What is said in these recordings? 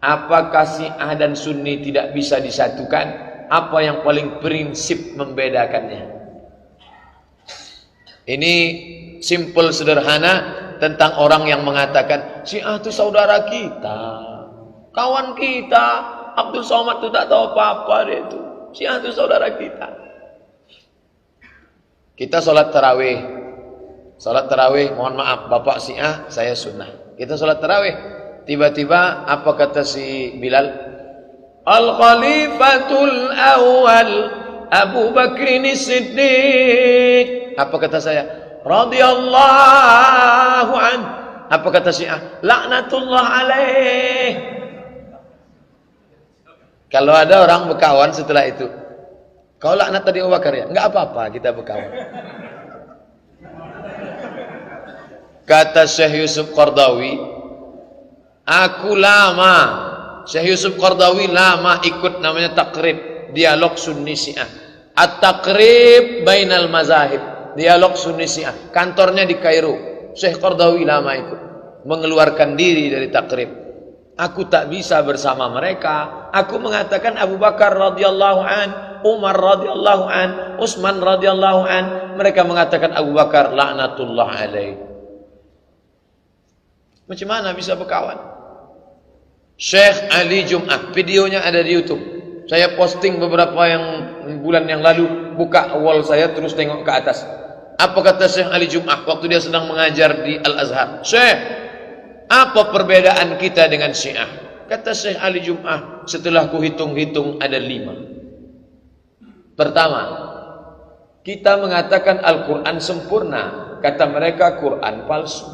Apakah Syiah dan Sunni tidak bisa disatukan? Apa yang paling prinsip membedakannya? Ini simple sederhana tentang orang yang mengatakan Syiah itu saudara kita, kawan kita. Abdul Somad itu tak tahu apa-apa dia itu. Syiah itu saudara kita. Kita sholat tarawih. Sholat tarawih, mohon maaf, bapak Syiah, saya sunnah. Kita sholat tarawih. Tiba-tiba apa kata si Bilal? Al-Khalifatul Awal Abu Bakrin Siddiq. Apa kata saya? Radhiyallahu an. Apa kata Syiah? Laknatullah alaih. Kalau ada orang berkawan setelah itu, kau laknat tadi Abu Bakar ya? Enggak apa-apa, kita berkawan. Kata Syekh Yusuf Qardawi, aku lama, Syekh Yusuf Qardawi lama ikut namanya takrib, dialog Sunni Syiah. At-takrib bainal mazahib, dialog Sunni Syiah. Kantornya di Kairo. Syekh Qardawi lama ikut, mengeluarkan diri dari takrib. Aku tak bisa bersama mereka. Aku mengatakan Abu Bakar radhiyallahu an, Umar radhiyallahu an, Utsman radhiyallahu an. Mereka mengatakan Abu Bakar laknatullah alaih. Macam mana bisa berkawan? Syekh Ali Jum'ah, videonya ada di YouTube. Saya posting beberapa bulan yang lalu, buka wall saya terus tengok ke atas. Apa kata Syekh Ali Jum'ah waktu dia sedang mengajar di Al-Azhar? Syekh, apa perbedaan kita dengan Syiah? Kata Syekh Ali Jum'ah, setelah ku hitung-hitung ada 5. Pertama, kita mengatakan Al-Quran sempurna. Kata mereka Quran palsu.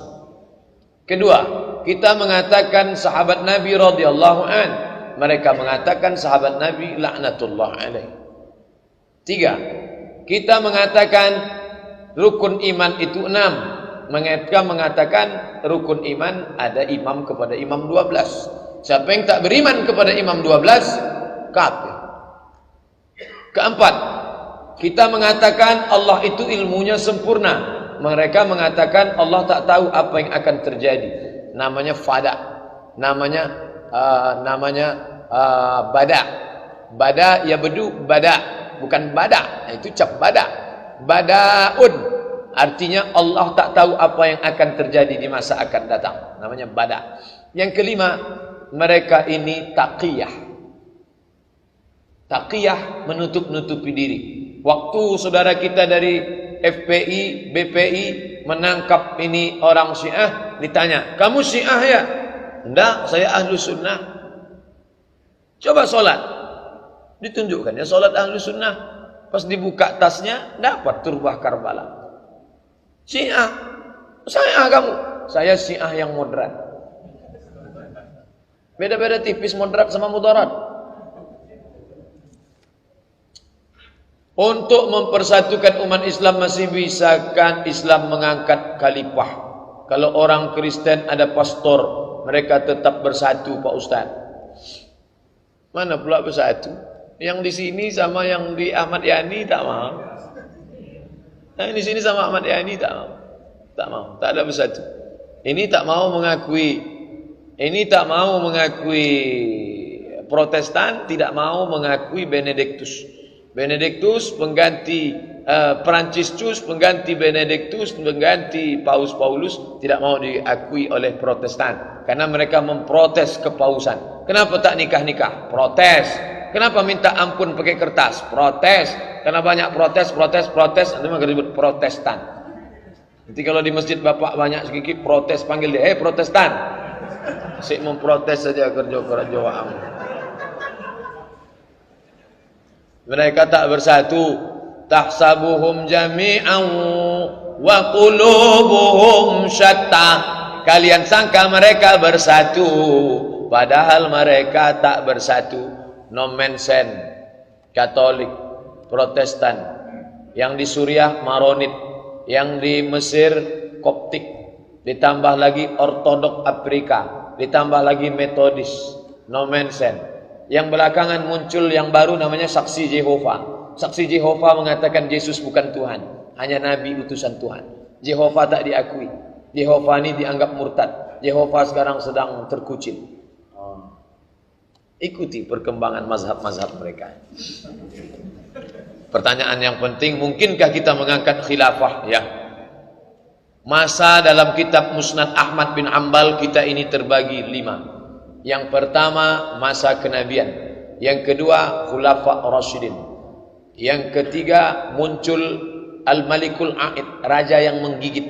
Kedua, kita mengatakan sahabat Nabi radhiyallahu an. Mereka mengatakan sahabat Nabi laknatullah alaih. 3, kita mengatakan rukun iman itu 6. Mereka mengatakan rukun iman ada imam kepada imam 12. Siapa yang tak beriman kepada imam 12 kafir. Keempat, kita mengatakan Allah itu ilmunya sempurna. Mereka mengatakan Allah tak tahu apa yang akan terjadi. Namanya fada, namanya bada. Bada ya bedu, bada bukan bada, itu cap bada. Badaun artinya Allah tak tahu apa yang akan terjadi di masa akan datang. Namanya bada. Yang kelima, mereka ini taqiyah. Taqiyah menutup-nutupi diri. Waktu saudara kita dari FPI, BPI menangkap ini orang Syiah, ditanya, kamu Syiah ya? Enggak, saya ahlu sunnah. Coba sholat, ditunjukkan ya sholat ahlu sunnah. Pas dibuka tasnya, dapat turbah Karbala. Syiah, saya kamu, saya Syiah yang moderat. Beda-beda tipis moderat sama mudarat. Untuk mempersatukan umat Islam masih bisa kan Islam mengangkat khalifah. Kalau orang Kristen ada pastor, mereka tetap bersatu Pak Ustaz. Mana pula bersatu? Yang di sini sama yang di Ahmad Yani tak mau. Yang di sini sama Ahmad Yani tak mau. Tak mau, tak ada bersatu. Ini tak mau mengakui, ini tak mau mengakui Protestan, tidak mau mengakui Benediktus. Benediktus pengganti Franciscus, pengganti Benediktus, pengganti Paus Paulus, tidak mau diakui oleh Protestan karena mereka memprotes kepausan. Kenapa tak nikah-nikah? Protes. Kenapa minta ampun pakai kertas? Protes. Karena banyak protes, nanti maka disebut Protestan. Nanti kalau di masjid bapak banyak sedikit protes, panggil dia, Protestan. Sik memprotes saja kerja-kerja wa'am. Mereka tak bersatu. Tahsabuhum jami'an wa qulubuhum syatta. Kalian sangka mereka bersatu, padahal mereka tak bersatu. Nomensen, Katolik, Protestan. Yang di Suriah Maronit, yang di Mesir Koptik, ditambah lagi Ortodok Afrika, ditambah lagi Metodis. Nomensen. Yang belakangan muncul yang baru namanya Saksi Jehovah. Saksi Jehovah mengatakan Yesus bukan Tuhan, hanya Nabi utusan Tuhan. Jehovah tak diakui. Jehovah ini dianggap murtad. Jehovah sekarang sedang terkucil. Ikuti perkembangan mazhab-mazhab mereka. Pertanyaan yang penting, mungkinkah kita mengangkat khilafah? Ya. Masa dalam kitab Musnad Ahmad bin Ambal kita ini terbagi 5. Yang pertama masa kenabian, yang kedua khulafa Rasyidin, yang ketiga muncul Al-Malikul A'id, raja yang menggigit,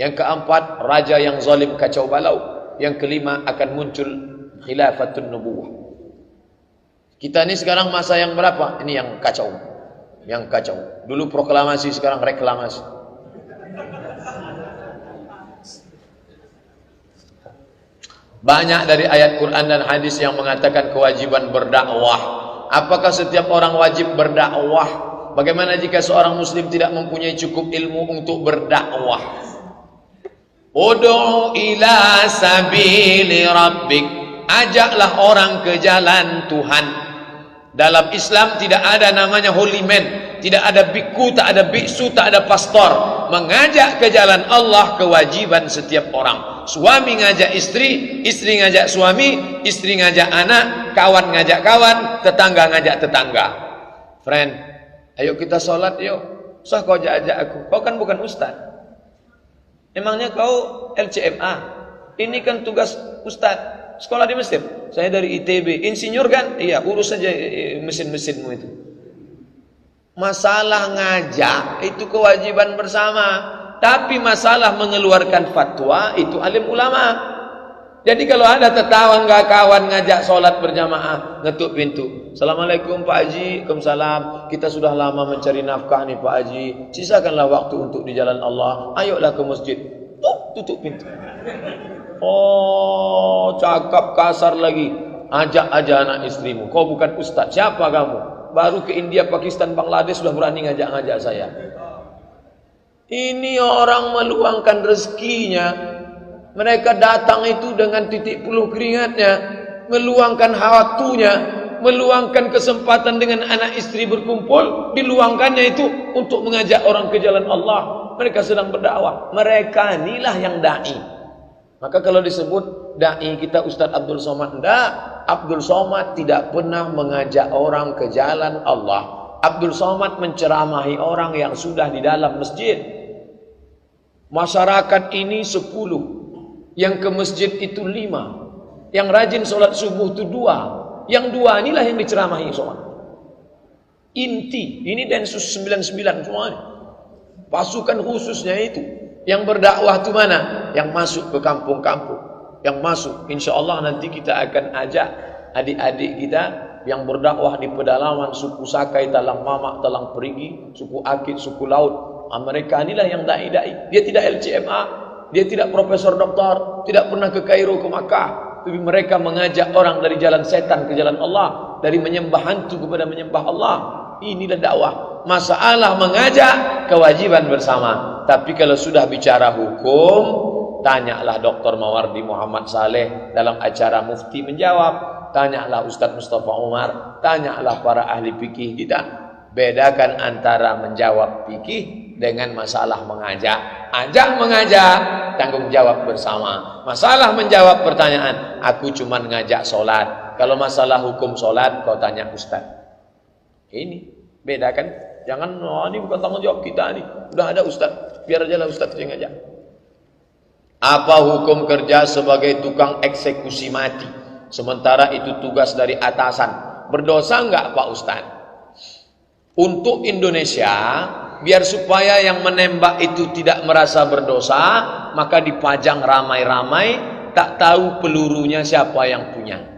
yang keempat raja yang zalim kacau balau, yang kelima akan muncul khilafatun nubuwah. Kita ini sekarang masa yang berapa? Ini yang kacau, yang kacau. Dulu proklamasi, sekarang reklamasi. Banyak dari ayat Quran dan hadis yang mengatakan kewajiban berdakwah. Apakah setiap orang wajib berdakwah? Bagaimana jika seorang muslim tidak mempunyai cukup ilmu untuk berdakwah? Ud'u ila sabili rabbik. Ajaklah orang ke jalan Tuhan. Dalam Islam tidak ada namanya holy man, tidak ada biku, tak ada biksu, tak ada pastor. Mengajak ke jalan Allah kewajiban setiap orang. Suami ngajak istri, istri ngajak suami, istri ngajak anak, kawan ngajak kawan, tetangga ngajak tetangga. Friend, ayo kita sholat yuk. Usah kau ajak aku, kau kan bukan ustaz. Emangnya kau LCMA? Ini kan tugas ustaz. Sekolah di Mesir. Saya dari ITB. Insinyur kan? Iya, urus saja mesin-mesinmu itu. Masalah ngajak itu kewajiban bersama. Tapi masalah mengeluarkan fatwa itu alim ulama. Jadi kalau ada tetangga kawan ngajak sholat berjamaah, ngetuk pintu. Assalamualaikum Pak Haji. Waalaikumsalam. Kita sudah lama mencari nafkah nih Pak Haji. Sisakanlah waktu untuk di jalan Allah. Ayolah ke masjid. Tutup pintu. Oh, cakap kasar lagi. Ajak aja anak istrimu. Kau bukan ustaz. Siapa kamu? Baru ke India, Pakistan, Bangladesh sudah berani ngajak-ngajak saya. Ini orang meluangkan rezekinya. Mereka datang itu dengan titik puluh keringatnya, meluangkan waktunya, meluangkan kesempatan dengan anak istri berkumpul, diluangkannya itu untuk mengajak orang ke jalan Allah. Mereka sedang berdakwah. Mereka inilah yang dai. Maka kalau disebut dai kita Ustadz Abdul Somad, enggak. Abdul Somad tidak pernah mengajak orang ke jalan Allah. Abdul Somad menceramahi orang yang sudah di dalam masjid. Masyarakat ini 10, yang ke masjid itu 5, yang rajin sholat subuh itu 2, yang 2 inilah yang diceramahi semua. Inti, ini Densus 99 semua ini. Pasukan khususnya itu. Yang berdakwah itu mana? Yang masuk ke kampung-kampung. Yang masuk, insya Allah nanti kita akan ajak adik-adik kita yang berdakwah di pedalaman suku Sakai, Talang Mamak, Talang Perigi, suku Akit, suku Laut. Mereka inilah yang dai-dai. Dia tidak LCMA, dia tidak profesor doktor, tidak pernah ke Kairo, ke Makkah. Tapi mereka mengajak orang dari jalan setan ke jalan Allah, dari menyembah hantu kepada menyembah Allah. Inilah dakwah. Masalah mengajak kewajiban bersama. Tapi kalau sudah bicara hukum, tanyalah Dr. Mawardi Muhammad Saleh dalam acara Mufti menjawab. Tanyalah Ustadz Mustafa Umar, tanyalah para ahli fikih kita. Bedakan antara menjawab fikih dengan masalah mengajak. Ajak mengajak, tanggung jawab bersama. Masalah menjawab pertanyaan, aku cuma ngajak sholat. Kalau masalah hukum sholat, kau tanya Ustaz. Ini beda kan? Jangan, oh, ini bukan tanggung jawab kita nih. Udah ada Ustaz, biar aja lah Ustaz yang ngajak. Apa hukum kerja sebagai tukang eksekusi mati? Sementara itu tugas dari atasan. Berdosa enggak Pak Ustaz? Untuk Indonesia, biar supaya yang menembak itu tidak merasa berdosa, maka dipajang ramai-ramai, tak tahu pelurunya siapa yang punya.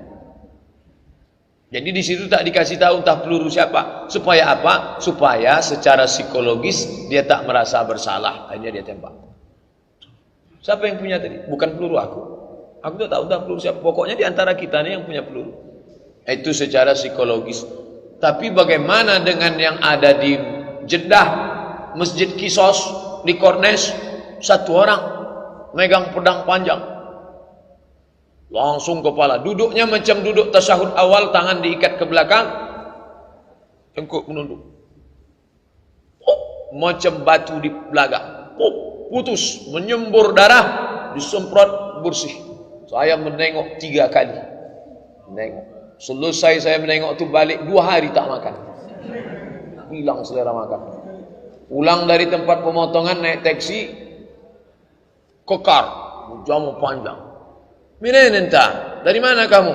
Jadi di situ tak dikasih tahu entah peluru siapa. Supaya apa? Supaya secara psikologis dia tak merasa bersalah. Akhirnya dia tembak. Siapa yang punya tadi? Bukan peluru aku. Aku tak tahu entah peluru siapa. Pokoknya di antara kita nih yang punya peluru. Itu secara psikologis. Tapi bagaimana dengan yang ada di Jeddah, Masjid Kisos, di Kornes, satu orang megang pedang panjang, langsung kepala, duduknya macam duduk tasyahud awal, tangan diikat ke belakang, tengkuk menunduk, macam batu di belakang, putus, menyembur darah, disemprot bersih. Saya menengok 3 kali. Nengok. Selesai saya menengok tu balik 2 hari tak makan. Hilang selera makan. Pulang dari tempat pemotongan naik taksi, kokar, jamu panjang. Minen enta? Dari mana kamu?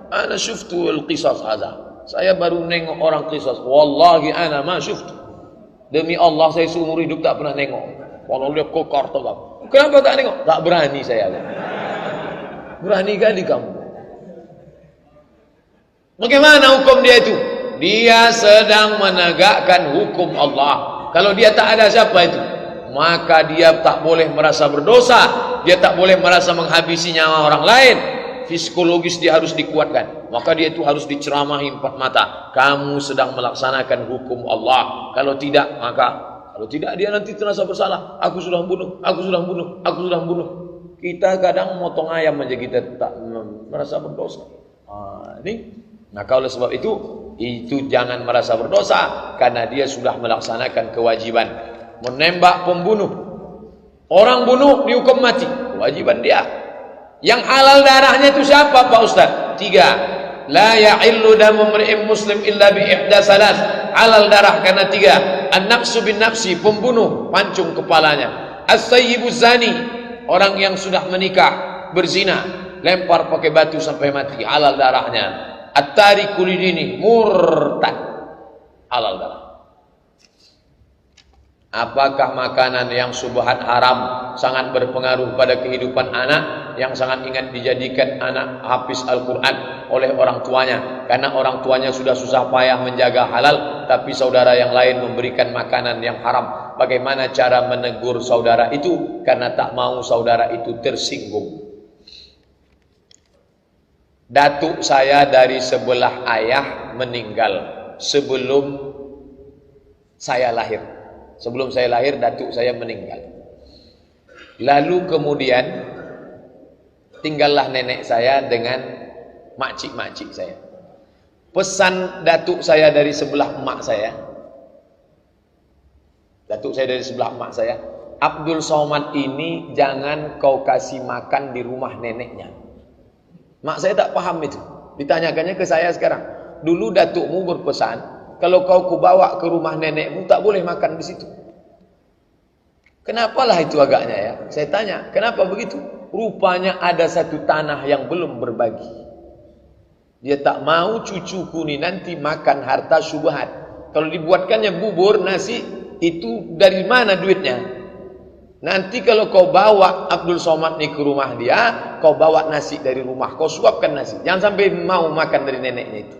Ana syuftu al-qisas hadha. Saya baru nengok orang qisas. Wallahi ana ma syuftu. Demi Allah saya seumur hidup tak pernah nengok. Kalau dia kokar tu kamu. Kenapa tak nengok? Tak berani saya. Berani kali kamu. Bagaimana hukum dia itu? Dia sedang menegakkan hukum Allah. Kalau dia tak ada siapa itu? Maka dia tak boleh merasa berdosa. Dia tak boleh merasa menghabisi nyawa orang lain. Psikologis dia harus dikuatkan. Maka dia itu harus diceramahi 4 mata. Kamu sedang melaksanakan hukum Allah. Kalau tidak, kalau tidak dia nanti terasa bersalah. Aku sudah membunuh, aku sudah membunuh, aku sudah membunuh. Kita kadang motong ayam aja kita tak merasa berdosa. Maka oleh sebab itu jangan merasa berdosa karena dia sudah melaksanakan kewajiban. Menembak pembunuh, orang bunuh dihukum mati, kewajiban dia. Yang halal darahnya itu siapa Pak Ustaz? 3. La ya'illu damu mri'in muslim illa bi ihda salas. Halal darah karena 3. An-nafsu bin nafsi, pembunuh pancung kepalanya. As-sayyibuz zani, orang yang sudah menikah berzina, lempar pakai batu sampai mati, halal darahnya. At-tariku lidini, murtad, halal darah. Apakah makanan yang subhat haram sangat berpengaruh pada kehidupan anak yang sangat ingat dijadikan anak hafiz Al-Quran oleh orang tuanya karena orang tuanya sudah susah payah menjaga halal tapi saudara yang lain memberikan makanan yang haram? Bagaimana cara menegur saudara itu karena tak mau saudara itu tersinggung? Datuk saya dari sebelah ayah meninggal sebelum saya lahir. Sebelum saya lahir, datuk saya meninggal. Lalu kemudian tinggallah nenek saya dengan makcik-makcik saya. Pesan datuk saya dari sebelah emak saya. Datuk saya dari sebelah emak saya, Abdul Somad ini jangan kau kasih makan di rumah neneknya. Mak saya tak paham itu. Ditanyakannya ke saya sekarang. Dulu datukmu berpesan, kalau kau kubawa ke rumah nenekmu tak boleh makan di situ. Kenapalah itu agaknya ya? Saya tanya, kenapa begitu? Rupanya ada satu tanah yang belum berbagi. Dia tak mau cucuku ni nanti makan harta syubhat. Kalau dibuatkannya bubur, nasi, itu dari mana duitnya? Nanti kalau kau bawa Abdul Somad ni ke rumah dia, kau bawa nasi dari rumah, kau suapkan nasi. Jangan sampai mau makan dari neneknya itu.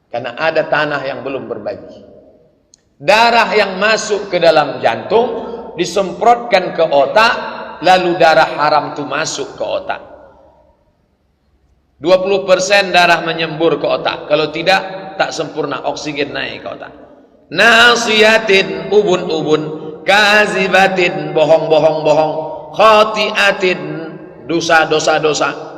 Karena ada tanah yang belum berbagi. Darah yang masuk ke dalam jantung disemprotkan ke otak, lalu darah haram itu masuk ke otak. 20% darah menyembur ke otak. Kalau tidak, tak sempurna, oksigen naik ke otak. Nasiyatin, ubun-ubun, kazibatin, bohong-bohong-bohong, khati'atin, dosa-dosa-dosa.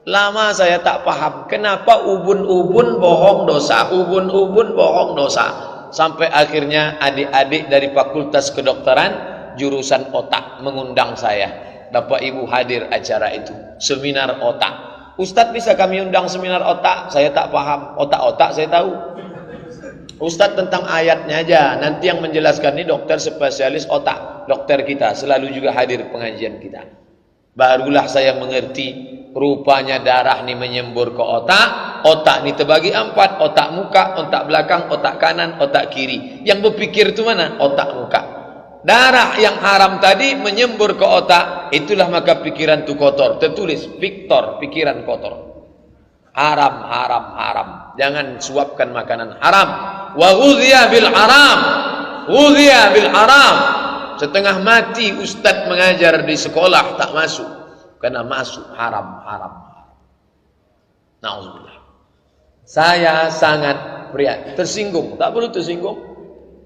Lama saya tak paham kenapa ubun-ubun bohong dosa, ubun-ubun bohong dosa. Sampai akhirnya adik-adik dari Fakultas Kedokteran jurusan otak mengundang saya. Bapak Ibu hadir acara itu, seminar otak. Ustadz, bisa kami undang seminar otak? Saya tak paham, otak-otak saya tahu. Ustadz, tentang ayatnya aja. Nanti yang menjelaskan ini dokter spesialis otak, dokter kita selalu juga hadir pengajian kita. Barulah saya mengerti, rupanya darah ini menyembur ke otak. Otak ini terbagi 4, otak muka, otak belakang, otak kanan, otak kiri. Yang berpikir itu mana? Otak muka. Darah yang haram tadi menyembur ke otak, itulah maka pikiran itu kotor. Tertulis Victor, pikiran kotor. Haram, haram, haram. Jangan suapkan makanan haram. Wa ghudhiya bil haram, ghudhiya bil haram. Setengah mati ustadz mengajar di sekolah tak masuk karena masuk haram, haram. Nauzubillah. Saya sangat tersinggung. Tak perlu tersinggung.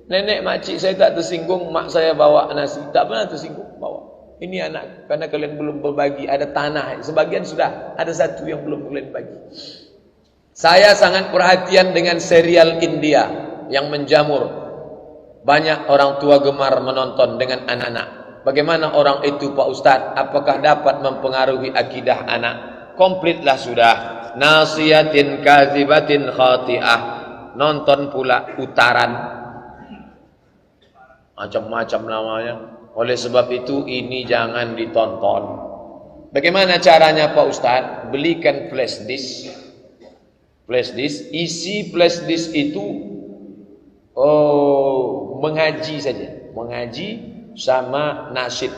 Nenek makcik saya tak tersinggung. Mak saya bawa nasi, tak pernah tersinggung bawa. Ini anak, karena kalian belum berbagi. Ada tanah, sebagian sudah, ada satu yang belum kalian bagi. Saya sangat perhatian dengan serial India yang menjamur. Banyak orang tua gemar menonton dengan anak-anak. Bagaimana orang itu Pak Ustadz? Apakah dapat mempengaruhi akidah anak? Komplitlah sudah. nasiyatin kadzibatin khati'ah, nonton pula utaran, macam-macam namanya. Oleh sebab itu ini jangan ditonton. Bagaimana caranya Pak Ustadz? Belikan flash disk. Flash disk, isi flash disk itu mengaji saja, mengaji sama nasyid.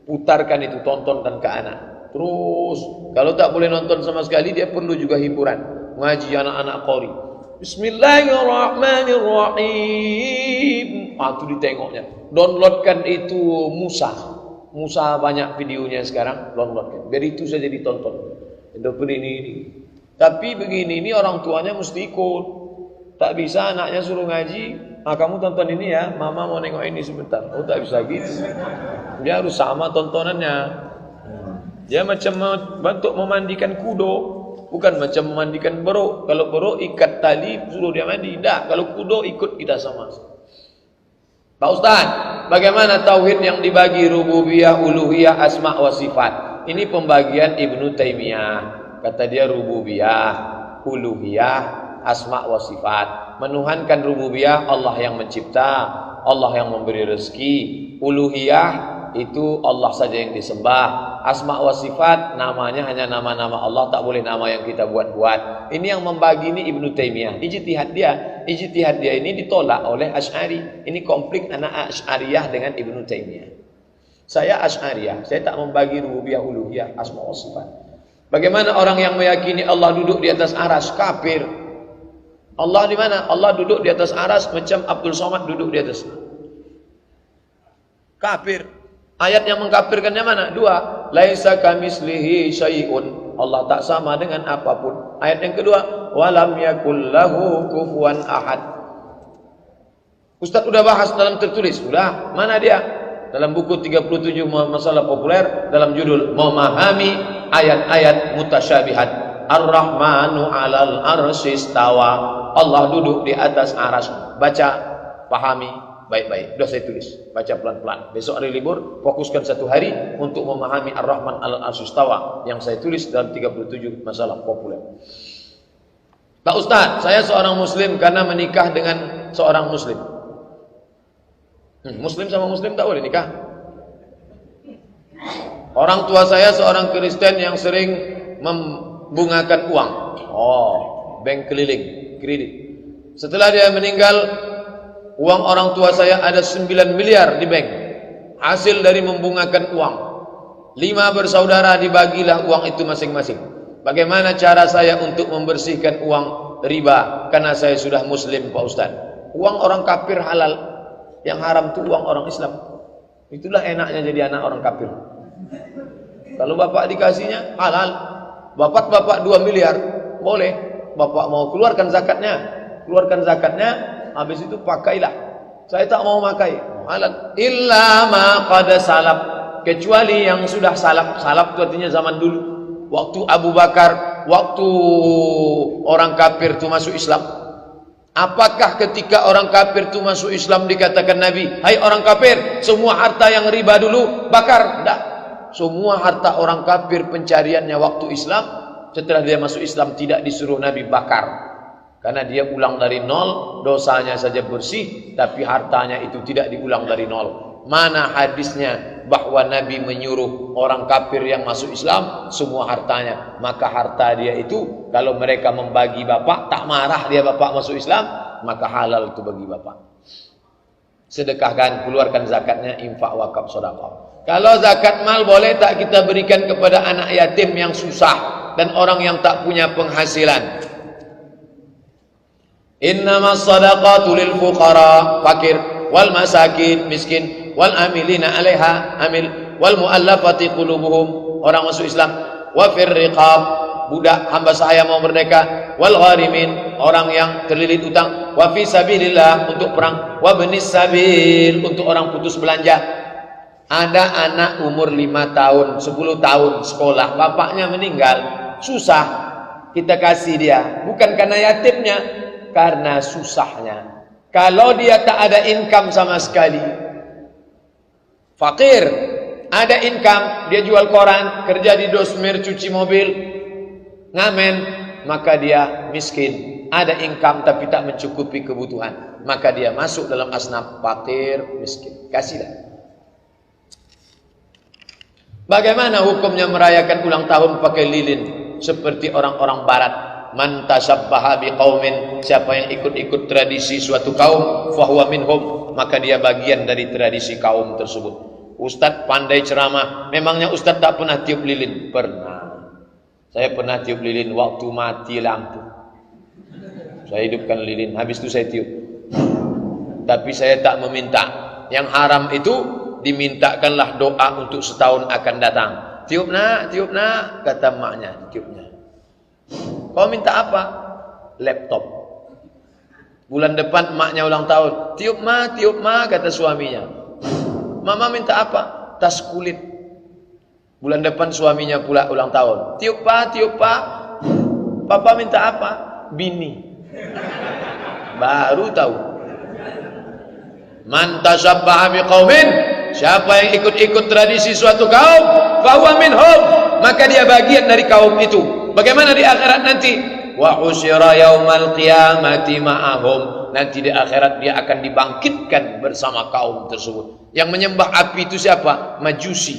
Putarkan itu, tontonkan ke anak. Terus kalau tak boleh nonton sama sekali, dia perlu juga hiburan, ngaji anak-anak qori. Bismillahirrahmanirrahim. Itu ditengoknya. Downloadkan itu Musa banyak videonya sekarang, downloadkan. Biar itu saja ditonton. Ini. Tapi begini, ini orang tuanya mesti ikut. Tak bisa anaknya suruh ngaji, kamu tonton ini ya, mama mau nengok ini sebentar. Oh, tak bisa gitu. Dia harus sama tontonannya. Dia macam bentuk memandikan kudo, bukan macam memandikan beruk. Kalau beruk ikat tali suruh dia mandi. Tidak, kalau kudo ikut kita sama. Pak Ustaz, bagaimana tauhid yang dibagi rububiyah, uluhiyah, asma wa sifat? Ini pembagian Ibnu Taimiyah. Kata dia rububiyah, uluhiyah, asma wa sifat. Menuhankan rububiyah, Allah yang mencipta, Allah yang memberi rezeki. Uluhiyah itu Allah saja yang disembah. Asma wa sifat, namanya hanya nama-nama Allah, tak boleh nama yang kita buat-buat. Ini yang membagi ini Ibnu Taimiyah. Ijtihad dia ini ditolak oleh Asy'ari. Ini konflik anak Asy'ariyah dengan Ibnu Taimiyah. Saya Asy'ariyah, saya tak membagi rububiyah, uluhiyah, asma wa sifat. Bagaimana orang yang meyakini Allah duduk di atas aras? Kafir. Allah di mana? Allah duduk di atas aras macam Abdul Somad duduk di atas. Kafir. Ayat yang mengkafirkannya mana? Dua. Laisa kamislihi syai'un. Allah tak sama dengan apapun. Ayat yang kedua, walam yakul lahu kufuwan ahad. Ustaz udah bahas dalam tertulis. Sudah. Mana dia? Dalam buku 37 masalah populer, dalam judul memahami ayat-ayat mutasyabihat. Ar-Rahmanu 'alal arsy istawa. Allah duduk di atas aras. Baca, pahami baik-baik. Sudah saya tulis. Baca pelan-pelan. Besok hari libur, fokuskan satu hari untuk memahami Ar-Rahman 'alal arsy istawa yang saya tulis dalam 37 masalah populer. Pak Ustaz, saya seorang muslim karena menikah dengan seorang muslim. Muslim sama muslim tak boleh nikah. Orang tua saya seorang Kristen yang sering membungakan uang. Bank keliling, kredit. Setelah dia meninggal, uang orang tua saya ada 9 miliar di bank. Hasil dari membungakan uang. 5 bersaudara, dibagilah uang itu masing-masing. Bagaimana cara saya untuk membersihkan uang riba? Karena saya sudah muslim Pak Ustaz. Uang orang kafir halal. Yang haram itu uang orang Islam. Itulah enaknya jadi anak orang kafir. Kalau bapak dikasihnya halal. Bapak 2 miliar, boleh. Bapak mau keluarkan zakatnya. Keluarkan zakatnya, habis itu pakailah. Saya tak mau pakai. Halal. Illa ma qad salaf. Kecuali yang sudah salaf. Salaf itu artinya zaman dulu. Waktu Abu Bakar, waktu orang kafir itu masuk Islam. Apakah ketika orang kafir itu masuk Islam dikatakan Nabi, hai orang kafir, semua harta yang riba dulu bakar? Tidak. Semua harta orang kafir pencariannya waktu Islam, setelah dia masuk Islam tidak disuruh Nabi bakar. Karena dia ulang dari nol, dosanya saja bersih, tapi hartanya itu tidak diulang dari nol. Mana hadisnya bahwa Nabi menyuruh orang kafir yang masuk Islam semua hartanya? Maka harta dia itu kalau mereka membagi bapak, tak marah dia bapak masuk Islam, maka halal itu bagi bapak. Sedekahkan, keluarkan zakatnya, infak, wakaf, sedekah. Kalau zakat mal boleh tak kita berikan kepada anak yatim yang susah dan orang yang tak punya penghasilan? Innamas shadaqatu lil fuqara, fakir, wal masakin, miskin, wal amilina 'alaiha, amil, wal muallafati qulubuhum, orang masuk Islam, wa fir riqab, budak hamba sahaya mau merdeka, wal gharimin, orang yang terlilit utang, wa fi sabilillah, untuk perang, wa benis sabil, untuk orang putus belanja. Ada anak umur 5 tahun, 10 tahun sekolah, bapaknya meninggal, susah, kita kasih dia, bukan karena yatimnya, karena susahnya. Kalau dia tak ada income sama sekali, fakir, ada income, dia jual koran, kerja di dosmer, cuci mobil, ngamen, maka dia miskin. Ada income tapi tak mencukupi kebutuhan, maka dia masuk dalam asnaf fakir miskin. Kasihlah. Bagaimana hukumnya merayakan ulang tahun pakai lilin seperti orang-orang barat? Man tashabbaha biqaumin, siapa yang ikut-ikut tradisi suatu kaum, fahuwa minhum, maka dia bagian dari tradisi kaum tersebut. Ustadz pandai ceramah, memangnya Ustadz tak pernah tiup lilin? Pernah. Saya pernah tiup lilin waktu mati lampu. Saya hidupkan lilin, habis itu saya tiup. Tapi saya tak meminta. Yang haram itu dimintakanlah doa untuk setahun akan datang. Tiup nak, kata maknya, tiupnya. Kau minta apa? Laptop. Bulan depan maknya ulang tahun. Tiup ma, kata suaminya. Mama minta apa? Tas kulit. Bulan depan suaminya pula ulang tahun. Tiup pa. Papa minta apa? Bini. Baru tahu. Man tashabbaha biqaumin, siapa yang ikut-ikut tradisi suatu kaum, fahuwa minhum, maka dia bagian dari kaum itu. Bagaimana di akhirat nanti? Wa usyira yaumal qiyamati ma'ahum, nanti di akhirat dia akan dibangkitkan bersama kaum tersebut. Yang menyembah api itu siapa? Majusi,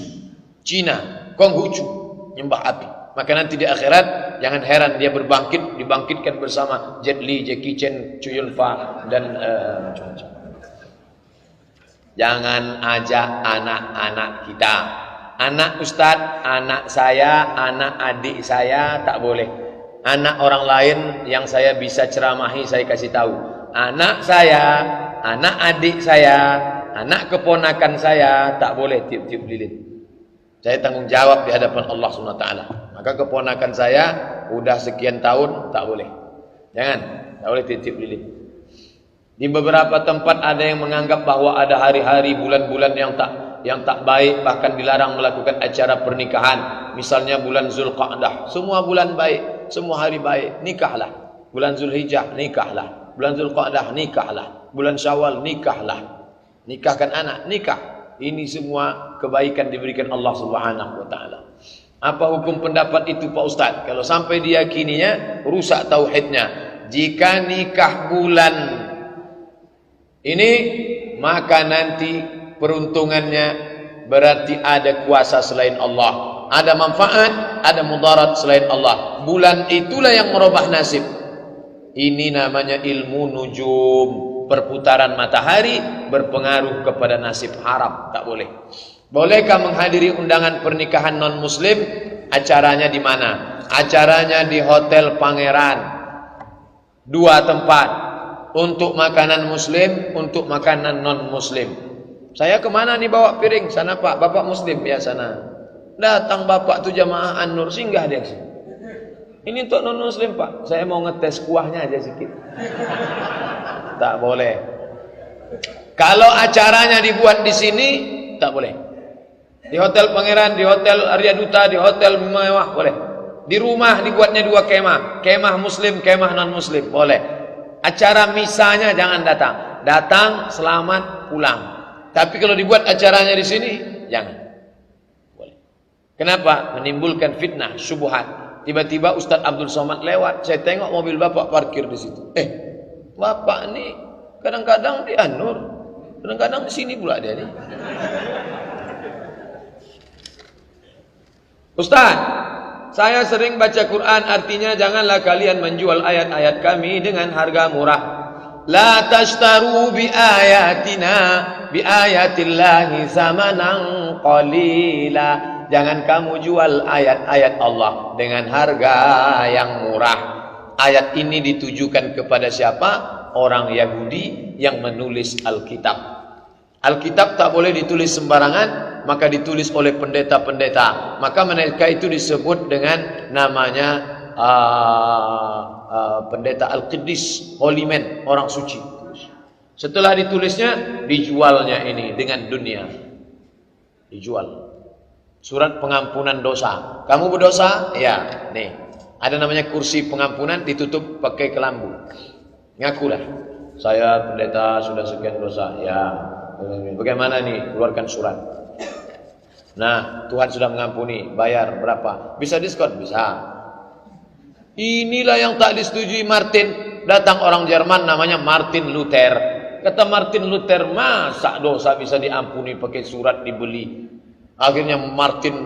Cina, Konghucu, nyembah api. Maka nanti di akhirat jangan heran dia dibangkitkan bersama Jet Li, Jackie Chan, Chow Yun Fat dan macam-macam. Jangan ajak anak-anak kita. Anak ustadz, anak saya, anak adik saya tak boleh. Anak orang lain yang saya bisa ceramahi saya kasih tahu. Anak saya, anak adik saya, anak keponakan saya tak boleh tiup-tiup lilin. Saya tanggung jawab di hadapan Allah SWT. Maka keponakan saya udah sekian tahun tak boleh. Jangan, tak boleh tiup-tiup lilin. Di beberapa tempat ada yang menganggap bahwa ada hari-hari, bulan-bulan yang tak baik, bahkan dilarang melakukan acara pernikahan. Misalnya bulan Zulqa'dah, semua bulan baik, semua hari baik, nikahlah. Bulan Zulhijjah, nikahlah. Bulan Zulqa'dah, nikahlah. Bulan Syawal, nikahlah. Nikahkan anak, nikah. Ini semua kebaikan diberikan Allah Subhanahu wa taala. Apa hukum pendapat itu Pak Ustaz? Kalau sampai diyakininya rusak tauhidnya. Jika nikah bulan ini, maka nanti peruntungannya berarti ada kuasa selain Allah, ada manfaat, ada mudarat selain Allah. Bulan itulah yang merubah nasib. Ini namanya ilmu nujum. Perputaran matahari berpengaruh kepada nasib haram. Tak boleh. Bolehkah menghadiri undangan pernikahan non muslim? Acaranya di mana? Acaranya di Hotel Pangeran. 2 tempat. Untuk makanan muslim, untuk makanan non muslim. Saya kemana nih bawa piring? Sana Pak, Bapak muslim ya sana. Datang Bapak tuh jamaah An-Nur, singgah dia sini. Ini untuk non muslim Pak. Saya mau ngetes kuahnya aja sedikit. Tak boleh. Kalau acaranya dibuat di sini, tak boleh. Di Hotel Pangeran, di Hotel Arya Duta, di hotel mewah boleh. Di rumah dibuatnya 2 kemah, kemah muslim, kemah non muslim boleh. Acara misanya jangan datang. Datang selamat pulang. Tapi kalau dibuat acaranya di sini, jangan. Boleh. Kenapa? Menimbulkan fitnah, syubhat. Tiba-tiba Ustadz Abdul Somad lewat, saya tengok mobil Bapak parkir di situ. Bapak ini kadang-kadang di An-Nur, kadang-kadang di sini pula dia nih. Ustaz, saya sering baca Quran, artinya janganlah kalian menjual ayat-ayat kami dengan harga murah. La tashtaru bi ayatina bi ayatillahi samanan qalila. Jangan kamu jual ayat-ayat Allah dengan harga yang murah. Ayat ini ditujukan kepada siapa? Orang Yahudi yang menulis Alkitab. Alkitab tak boleh ditulis sembarangan, maka ditulis oleh pendeta-pendeta. Maka mereka itu disebut dengan namanya pendeta Al-Qiddis, Holy Man, orang suci. Setelah ditulisnya, dijualnya ini dengan dunia. Dijual. Surat pengampunan dosa. Kamu berdosa? Ya, nih. Ada namanya kursi pengampunan, ditutup pakai kelambu. Ngakulah, saya pendeta sudah sekian dosa. Ya, bagaimana nih? Keluarkan surat. Nah, Tuhan sudah mengampuni. Bayar berapa? Bisa diskon? Bisa. Inilah yang tak disetujui Martin. Datang orang Jerman namanya Martin Luther. Kata Martin Luther, masa dosa bisa diampuni pakai surat dibeli? Akhirnya Martin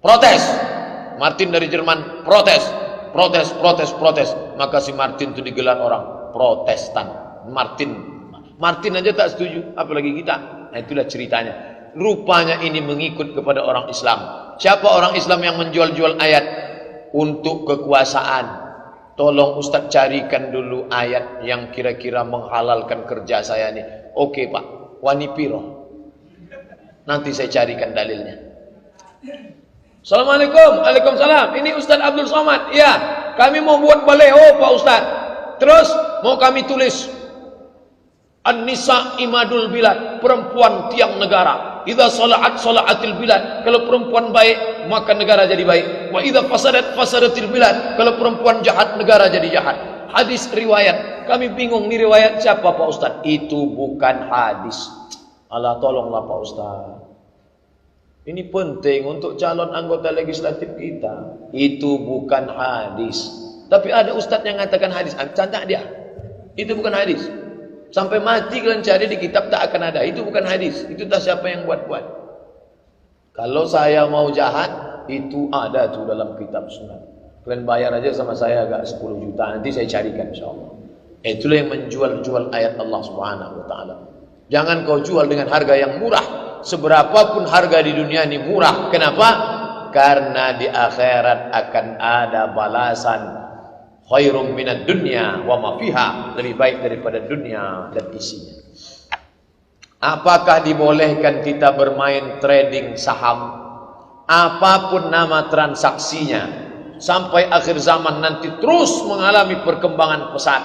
protes. Martin dari Jerman protes. Maka si Martin itu digelar orang Protestan. Martin aja tak setuju, apalagi kita. Nah, itulah ceritanya. Rupanya ini mengikut kepada orang Islam. Siapa orang Islam yang menjual-jual ayat untuk kekuasaan? Tolong Ustaz carikan dulu ayat yang kira-kira menghalalkan kerja saya nih. Oke Pak, wani piro? Nanti saya carikan dalilnya. Assalamualaikum. Waalaikumsalam. Ini Ustaz Abdul Somad. Ya, kami mau buat baleho Pak Ustaz. Terus mau kami tulis An-Nisa imadul bilad, perempuan tiang negara. Idza salaatil bilad, kalau perempuan baik maka negara jadi baik. Wa idza fasadatil bilad, kalau perempuan jahat negara jadi jahat. Hadis riwayat. Kami bingung nih riwayat siapa Pak Ustaz? Itu bukan hadis. Allah tolonglah Pak Ustaz. Ini penting untuk calon anggota legislatif kita. Itu bukan hadis. Tapi ada ustaz yang mengatakan hadis. Cantik dia. Itu bukan hadis. Sampai mati kalian cari di kitab tak akan ada. Itu bukan hadis. Itu tak siapa yang buat-buat. Kalau saya mau jahat, itu ada tuh dalam kitab sunnah. Kalian bayar aja sama saya agak 10 juta. Nanti saya carikan insyaAllah. Itulah yang menjual-jual ayat Allah subhanahu wa ta'ala. Jangan kau jual dengan harga yang murah. Seberapapun harga di dunia ini murah. Kenapa? Karena di akhirat akan ada balasan. Khairum minad dunya wa ma fiha, lebih baik daripada dunia dan isinya. Apakah dibolehkan kita bermain trading saham? Apapun nama transaksinya, sampai akhir zaman nanti terus mengalami perkembangan pesat.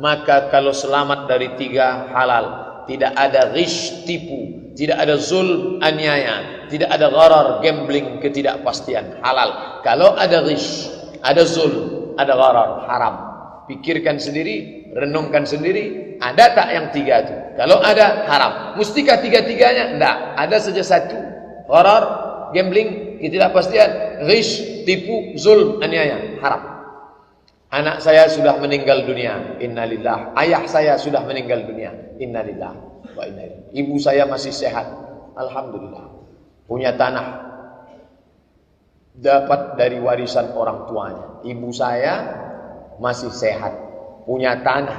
Maka kalau selamat dari 3 halal, tidak ada ghish, tipu, tidak ada zulm, aniaya, tidak ada gharar, gambling, ketidakpastian, halal. Kalau ada ghish, ada zulm, ada gharar, haram. Pikirkan sendiri, renungkan sendiri, ada tak yang 3 itu? Kalau ada, haram. Mustikah 3-3-nya? Tidak, ada saja 1. Gharar, gambling, ketidakpastian, ghish, tipu, zulm, aniaya, haram. Anak saya sudah meninggal dunia, innalillah. Ayah saya sudah meninggal dunia, innalillah wa inna ilaihi. Ibu saya masih sehat, alhamdulillah. Punya tanah, dapat dari warisan orang tuanya. Ibu saya masih sehat, punya tanah,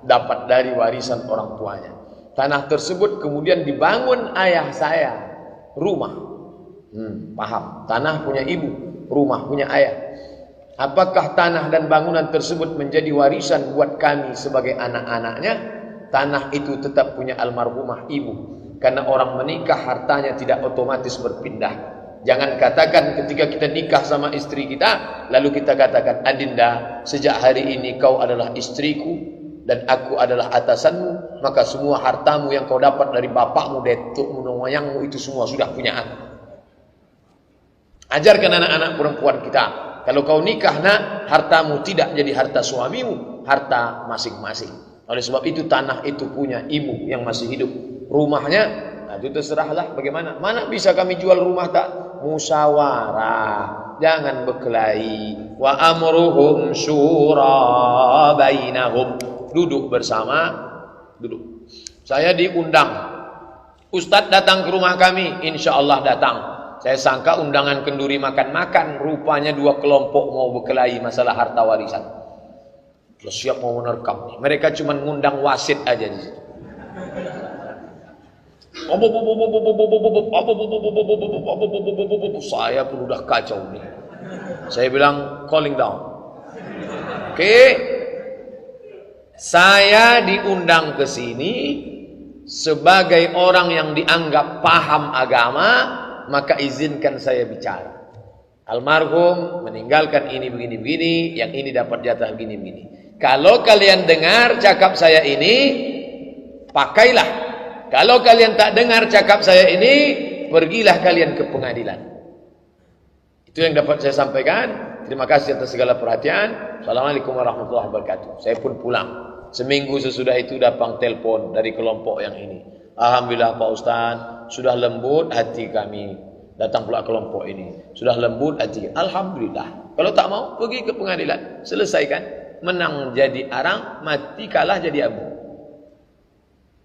dapat dari warisan orang tuanya. Tanah tersebut kemudian dibangun ayah saya rumah. Paham? Tanah punya ibu, rumah punya ayah. Apakah tanah dan bangunan tersebut menjadi warisan buat kami sebagai anak-anaknya? Tanah itu tetap punya almarhumah ibu. Karena orang menikah hartanya tidak otomatis berpindah. Jangan katakan ketika kita nikah sama istri kita, lalu kita katakan, Adinda, sejak hari ini kau adalah istriku dan aku adalah atasanmu, maka semua hartamu yang kau dapat dari bapakmu, datukmu, moyangmu itu semua sudah punya aku. Ajarkan anak-anak perempuan kita, kalau kau nikah nak, hartamu tidak jadi harta suamimu, harta masing-masing. Oleh sebab itu tanah itu punya ibu yang masih hidup. Rumahnya, nah itu terserahlah bagaimana. Mana bisa kami jual rumah tak? Musyawarah, jangan berkelahi. Wa amruhum syura bainahum. Duduk bersama, duduk. Saya diundang, Ustadz datang ke rumah kami, insya Allah datang. Saya sangka undangan kenduri makan-makan, rupanya 2 kelompok mau berkelahi masalah harta warisan. Sudah siap mau menerkam nih. Mereka cuma ngundang wasit aja di situ. Saya pun udah kacau nih. Saya bilang calling down. Oke. Saya diundang ke sini sebagai orang yang dianggap paham agama, maka izinkan saya bicara. Almarhum meninggalkan ini begini-begini, yang ini dapat jatah begini-begini. Kalau kalian dengar cakap saya ini, pakailah. Kalau kalian tak dengar cakap saya ini, pergilah kalian ke pengadilan. Itu yang dapat saya sampaikan. Terima kasih atas segala perhatian. Assalamualaikum warahmatullahi wabarakatuh. Saya pun pulang. Seminggu sesudah itu datang telepon dari kelompok yang ini. Alhamdulillah Pak Ustaz, sudah lembut hati kami. Datang pula kelompok ini. Sudah lembut hati. Alhamdulillah. Kalau tak mau, pergi ke pengadilan. Selesaikan. Menang jadi arang, mati kalah jadi abu.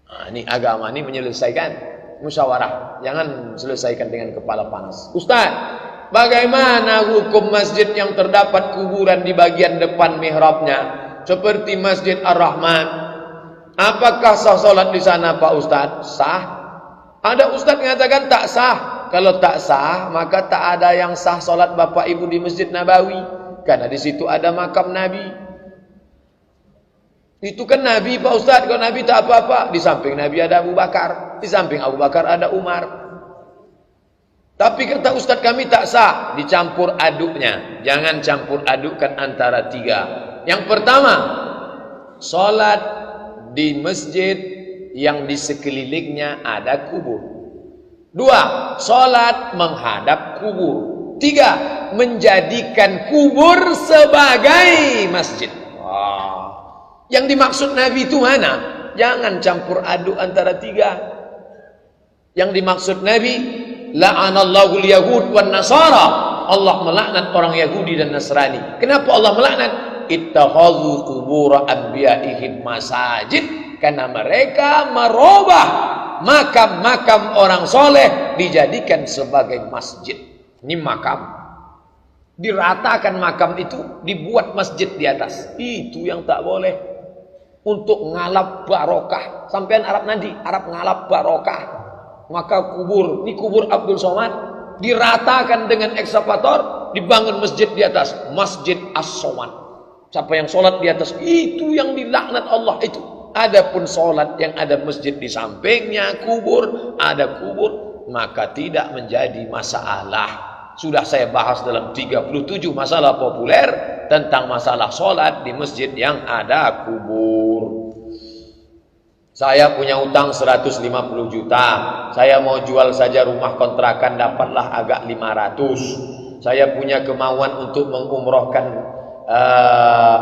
Nah, ini agama ini menyelesaikan musyawarah. Jangan selesaikan dengan kepala panas. Ustaz, bagaimana hukum masjid yang terdapat kuburan di bagian depan mihrabnya? Seperti Masjid Ar-Rahman. Apakah sah solat di sana Pak Ustaz? Sah. Ada Ustaz mengatakan tak sah. Kalau tak sah, maka tak ada yang sah solat Bapak Ibu di Masjid Nabawi. Karena di situ ada makam Nabi. Itu kan Nabi Pak Ustaz. Kalau Nabi tak apa-apa. Di samping Nabi ada Abu Bakar. Di samping Abu Bakar ada Umar. Tapi kata Ustaz kami tak sah. Dicampur aduknya. Jangan campur adukkan antara tiga. Yang pertama, solat di masjid yang di sekelilingnya ada kubur. Dua, solat menghadap kubur. Tiga, menjadikan kubur sebagai masjid. Yang dimaksud Nabi itu mana? Jangan campur aduk antara tiga. Yang dimaksud Nabi, la'anallahu al-yahud wan nasara. Allah melaknat orang Yahudi dan Nasrani. Kenapa Allah melaknat? Ittakhadhu qubur anbiya'ihim masajid. Karena mereka merubah makam-makam orang soleh dijadikan sebagai masjid. Ini makam. Diratakan makam itu, dibuat masjid di atas. Itu yang tak boleh. Untuk ngalap barokah. Sampean Arab nanti, Arab ngalap barokah. Maka kubur, ini kubur Abdul Somad, diratakan dengan ekskavator, dibangun masjid di atas. Masjid As-Somad. Siapa yang sholat di atas, itu yang dilaknat Allah itu. Adapun sholat yang ada masjid di sampingnya, kubur, ada kubur, maka tidak menjadi masalah. Sudah saya bahas dalam 37 masalah populer tentang masalah sholat di masjid yang ada kubur. Saya punya utang 150 juta. Saya mau jual saja rumah kontrakan, dapatlah agak 500. Saya punya kemauan untuk mengumrohkan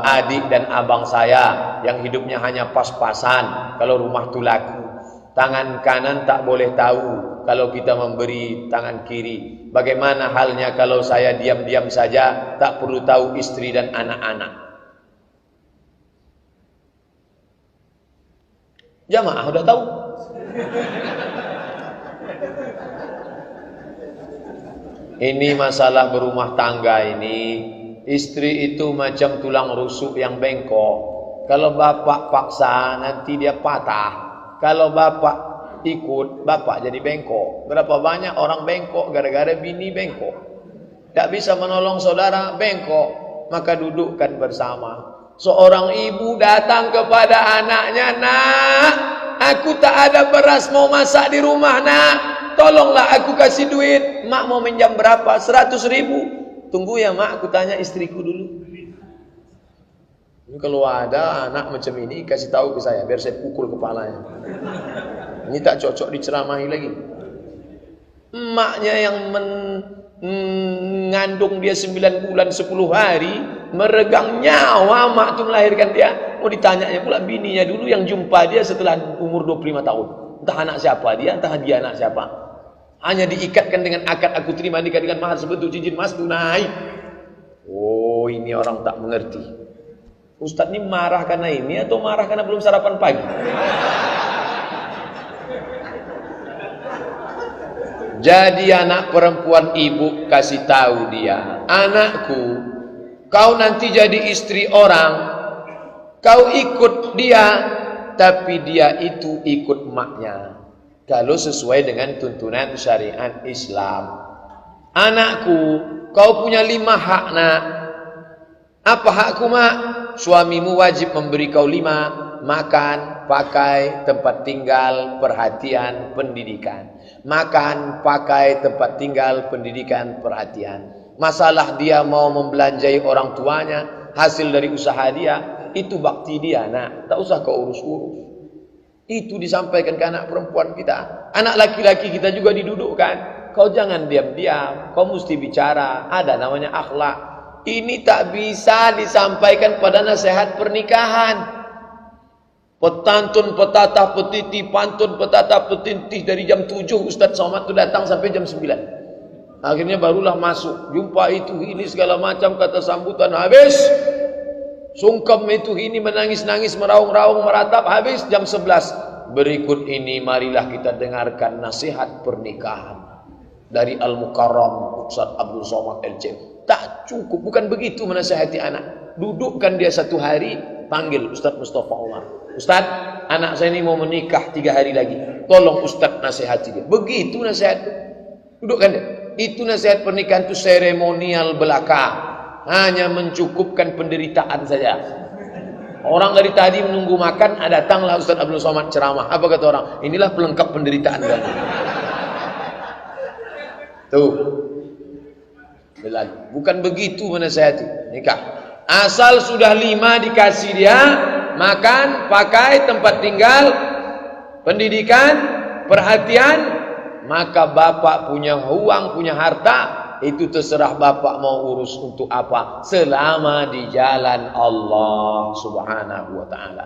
adik dan abang saya yang hidupnya hanya pas-pasan. Kalau rumah itu laku, tangan kanan tak boleh tahu kalau kita memberi tangan kiri. Bagaimana halnya kalau saya diam-diam saja, tak perlu tahu istri dan anak-anak? Jamaah udah tahu? Ini masalah berumah tangga ini. Istri itu macam tulang rusuk yang bengkok. Kalau bapak paksa, nanti dia patah. Kalau bapak ikut, bapak jadi bengkok. Berapa banyak orang bengkok gara-gara bini bengkok. Tak bisa menolong saudara bengkok. Maka dudukkan bersama. Seorang ibu datang kepada anaknya, nak, aku tak ada beras mau masak di rumah, nak. Tolonglah aku kasih duit. Mak mau minjam berapa? 100.000. Tunggu ya mak, aku tanya istriku dulu. Ini kalau ada anak macam ini, kasih tahu ke saya, biar saya pukul kepalanya. Ini tak cocok diceramahi lagi. Emaknya yang mengandung dia 9 bulan 10 hari, meregang nyawa mak itu melahirkan dia. Mau ditanyanya pula bininya dulu yang jumpa dia setelah umur 25 tahun. Entah anak siapa dia, entah dia anak siapa. Hanya diikatkan dengan akad aku terima nikah dengan mahar sebetul cincin emas tunai. Oh, ini orang tak mengerti. Ustaz ini marah karena ini atau marah karena belum sarapan pagi? Jadi anak perempuan ibu kasih tahu dia, anakku, kau nanti jadi istri orang, kau ikut dia, tapi dia itu ikut maknya. Kalau sesuai dengan tuntunan syariat Islam. Anakku, kau punya 5 hak nak. Apa hakku mak? Suamimu wajib memberi kau 5. Makan, pakai, tempat tinggal, perhatian, pendidikan. Makan, pakai, tempat tinggal, pendidikan, perhatian. Masalah dia mau membelanjai orang tuanya, hasil dari usaha dia, itu bakti dia nak. Tak usah kau urus-urus. Itu disampaikan ke anak perempuan kita. Anak laki-laki kita juga didudukkan. Kau jangan diam-diam, kau mesti bicara. Ada namanya akhlak. Ini tak bisa disampaikan pada nasihat pernikahan. Petantun, petatah, petiti, pantun, petatah, petintih dari jam 7 Ustaz Somad itu datang sampai jam 9. Akhirnya barulah masuk. Jumpa itu ini segala macam kata sambutan habis. Sungkem itu ini menangis-nangis, meraung-raung, meratap, habis jam 11. Berikut ini marilah kita dengarkan nasihat pernikahan dari Al-Mukarram Ustaz Abdul Somad LC. Tak cukup, bukan begitu menasihati anak. Dudukkan dia satu hari, panggil Ustaz Mustafa Umar. Ustaz, anak saya ini mau menikah 3 hari lagi. Tolong Ustaz nasihati dia. Begitu nasihat. Dudukkan dia. Itu nasihat pernikahan itu seremonial belaka. Hanya mencukupkan penderitaan saja. Orang dari tadi menunggu makan, datanglah Ustaz Abdul Somad ceramah. Apa kata orang? Inilah pelengkap penderitaan kamu. Tuh. Bukan begitu menasihati nikah. Asal sudah 5 dikasih dia, makan, pakai, tempat tinggal, pendidikan, perhatian, maka bapak punya uang, punya harta, itu terserah bapak mau urus untuk apa, selama di jalan Allah Subhanahu wa ta'ala.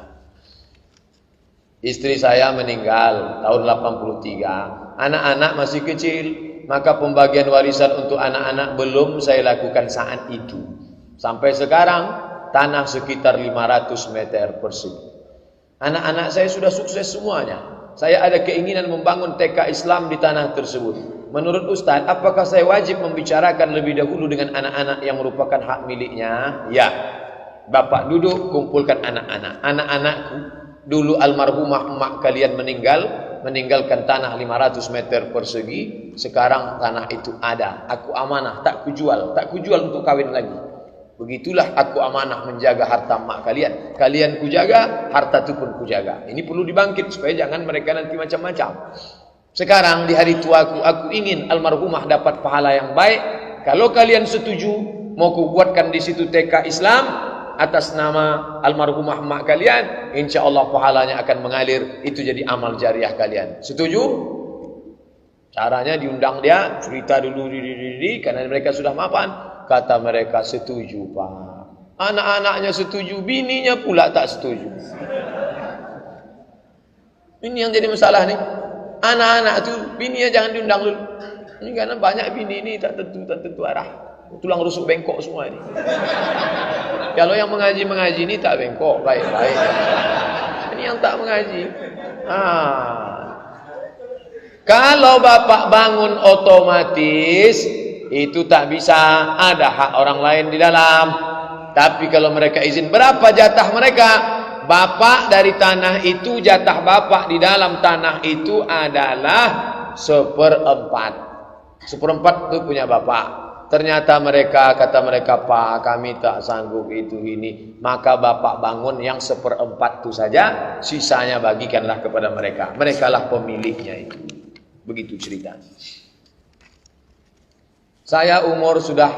Istri saya meninggal tahun 83, anak-anak masih kecil, maka pembagian warisan untuk anak-anak belum saya lakukan saat itu. Sampai sekarang tanah sekitar 500 meter persegi. Anak-anak saya sudah sukses semuanya. Saya ada keinginan membangun TK Islam di tanah tersebut. Menurut Ustaz, apakah saya wajib membicarakan lebih dahulu dengan anak-anak yang merupakan hak miliknya? Ya. Bapak duduk, kumpulkan anak-anak. Anak-anakku, dulu almarhumah emak kalian meninggalkan tanah 500 meter persegi. Sekarang tanah itu ada. Aku amanah, tak kujual untuk kawin lagi. Begitulah aku amanah menjaga harta emak kalian. Kalian kujaga, harta itu pun kujaga. Ini perlu dibangkit supaya jangan mereka nanti macam-macam. Sekarang di hari tuaku, aku ingin almarhumah dapat pahala yang baik. Kalau kalian setuju, mau kubuatkan di situ TK Islam atas nama almarhumah emak kalian, insya Allah pahalanya akan mengalir. Itu jadi amal jariah kalian. Setuju? Caranya diundang dia, cerita dulu karena mereka sudah mapan. Kata mereka setuju Pak. Anak-anaknya setuju, bininya pula tak setuju. Ini yang jadi masalah nih. Anak-anak tu bininya jangan diundang dulu. Ini karena banyak bini ini tak tentu arah. Tulang rusuk bengkok semua ini. Kalau yang mengaji ini tak bengkok, baik-baik. Ini yang tak mengaji. Kalau bapak bangun otomatis itu tak bisa, ada hak orang lain di dalam. Tapi kalau mereka izin, berapa jatah mereka? Bapak dari tanah itu, jatah bapak di dalam tanah itu adalah 1/4. 1/4 itu punya bapak. Ternyata kata mereka, Pak, kami tak sanggup itu ini. Maka bapak bangun yang 1/4 itu saja, sisanya bagikanlah kepada mereka. Merekalah pemiliknya itu. Begitu cerita. Saya umur sudah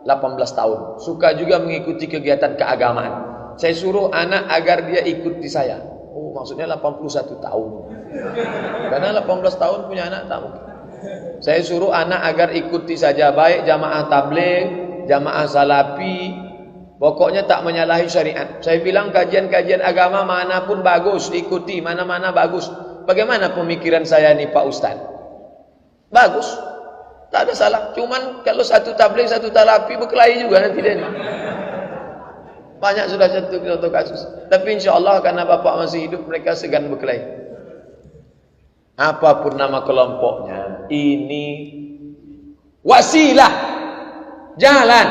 18 tahun. Suka juga mengikuti kegiatan keagamaan. Saya suruh anak agar dia ikut di saya. Oh, maksudnya 81 tahun. Karena 18 tahun punya anak tak mungkin. Saya suruh anak agar ikuti saja, baik jamaah tabligh, jamaah salafi, pokoknya tak menyalahi syariat. Saya bilang kajian-kajian agama manapun bagus, ikuti mana-mana bagus. Bagaimana pemikiran saya nih Pak Ustaz? Bagus, tak ada salah. Cuman kalau satu tabligh, satu salafi berkelahi juga nanti dia. Banyak sudah contoh kasus. Tapi insya Allah karena bapak masih hidup, mereka segan berkelahi. Apapun nama kelompoknya, ini wasilah, jalan.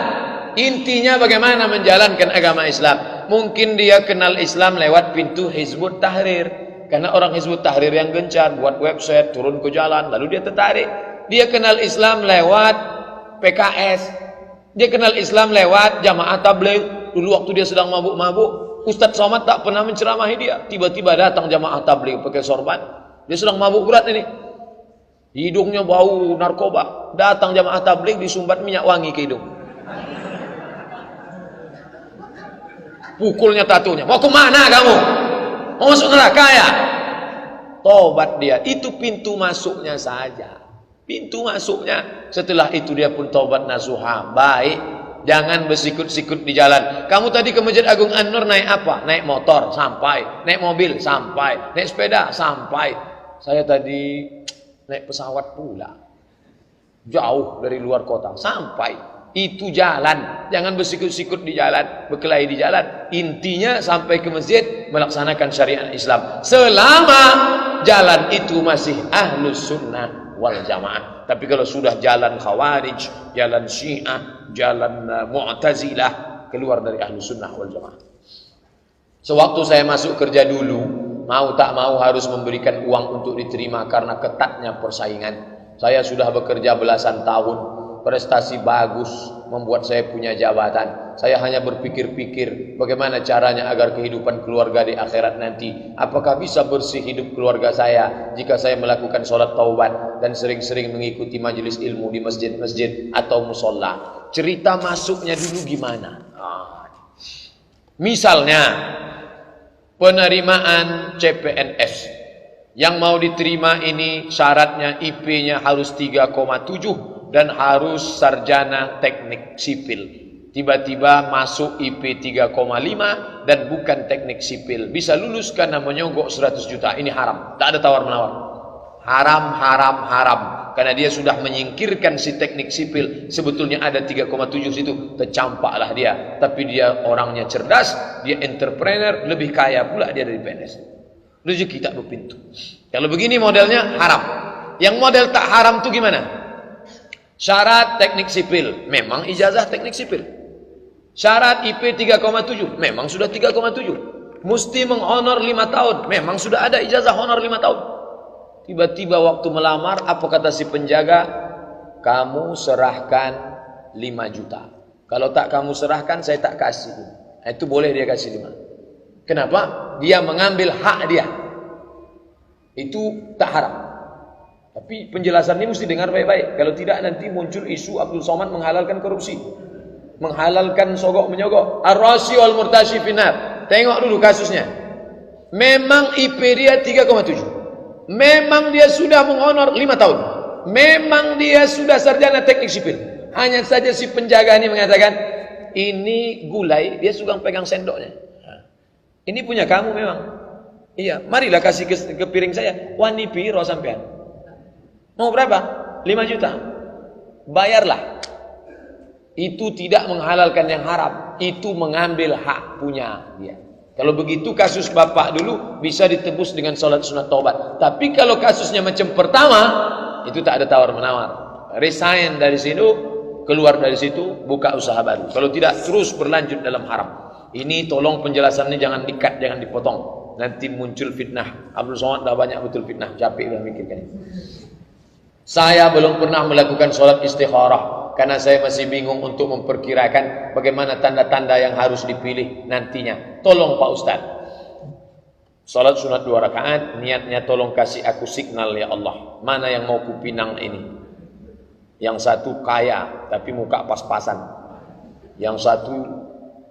Intinya bagaimana menjalankan agama Islam. Mungkin dia kenal Islam lewat pintu Hizbut Tahrir, karena orang Hizbut Tahrir yang gencar, buat website, turun ke jalan, lalu dia tertarik. Dia kenal Islam lewat PKS, dia kenal Islam lewat jamaah tabligh. Dulu waktu dia sedang mabuk-mabuk, Ustaz Somad tak pernah menceramahi dia. Tiba-tiba datang jamaah tabligh pakai sorban. Dia sedang mabuk berat ini, hidungnya bau narkoba. Datang jamaah tabligh, disumbat minyak wangi ke hidung. Pukulnya tatunya, mau kemana kamu? Mau masuk neraka ya? Tobat dia, itu pintu masuknya saja. Pintu masuknya. Setelah itu dia pun tobat nasuha, baik. Jangan bersikut-sikut di jalan. Kamu tadi ke Masjid Agung An-Nur naik apa? Naik motor, sampai. Naik mobil, sampai. Naik sepeda, sampai. Saya tadi naik pesawat pula. Jauh dari luar kota. Sampai. Itu jalan. Jangan bersikut-sikut di jalan. Berkelahi di jalan. Intinya sampai ke masjid melaksanakan syariat Islam. Selama jalan itu masih ahlus sunnah wal jamaah. Tapi kalau sudah jalan khawarij, jalan syiah, jalan mu'tazilah, keluar dari ahlus sunnah wal jamaah. Sewaktu saya masuk kerja dulu, mau tak mau harus memberikan uang untuk diterima karena ketatnya persaingan. Saya sudah bekerja belasan tahun, prestasi bagus, membuat saya punya jabatan. Saya hanya berpikir-pikir bagaimana caranya agar kehidupan keluarga di akhirat nanti. Apakah bisa bersih hidup keluarga saya jika saya melakukan sholat taubat dan sering-sering mengikuti majelis ilmu di masjid-masjid atau musola. Cerita masuknya dulu gimana? Misalnya penerimaan CPNS. Yang mau diterima ini syaratnya IP-nya harus 3,7 dan harus sarjana teknik sipil. Tiba-tiba masuk IP 3,5 dan bukan teknik sipil. Bisa lulus karena menyogok 100 juta. Ini haram. Tak ada tawar-menawar. Haram, haram, haram. Karena dia sudah menyingkirkan si teknik sipil. Sebetulnya ada 3,7 situ. Tercampaklah dia. Tapi dia orangnya cerdas. Dia entrepreneur. Lebih kaya pula dia dari PNS. Rezeki tak berpintu. Kalau begini modelnya haram. Yang model tak haram itu gimana? Syarat teknik sipil. Memang ijazah teknik sipil. Syarat IP 3,7. Memang sudah 3,7. Mesti menghonor 5 tahun. Memang sudah ada ijazah honor 5 tahun. Tiba-tiba waktu melamar, apa kata si penjaga? Kamu serahkan 5 juta. Kalau tak kamu serahkan, saya tak kasih. Nah, itu boleh dia kasih 5. Kenapa? Dia mengambil hak dia. Itu tak haram. Tapi penjelasan ini mesti dengar baik-baik. Kalau tidak nanti muncul isu Abdul Somad menghalalkan korupsi. Menghalalkan sogok menyogok. Ar-Rashi wal Murtashi finar. Tengok dulu kasusnya. Memang IP dia 3,7. Memang dia sudah menghonor 5 tahun. Memang dia sudah sarjana teknik sipil. Hanya saja si penjaga ini mengatakan, ini gulai, dia suka pegang sendoknya. Ini punya kamu memang. Iya, marilah kasih ke piring saya. Wani piro sampean. Mau berapa? 5 juta. Bayarlah. Itu tidak menghalalkan yang haram. Itu mengambil hak punya dia. Kalau begitu kasus bapak dulu bisa ditebus dengan sholat sunat taubat. Tapi kalau kasusnya macam pertama, itu tak ada tawar-menawar. Resign dari situ, keluar dari situ, buka usaha baru. Kalau tidak, terus berlanjut dalam haram. Ini tolong penjelasannya jangan dikat, jangan dipotong. Nanti muncul fitnah. Abdul Somad dah banyak betul fitnah. Capek dah mikirkan. Saya belum pernah melakukan sholat istikharah. Karena saya masih bingung untuk memperkirakan bagaimana tanda-tanda yang harus dipilih nantinya. Tolong Pak Ustaz. Sholat sunat 2 rakaat. Niatnya tolong kasih aku signal ya Allah. Mana yang mau kupinang ini? Yang satu kaya tapi muka pas-pasan. Yang satu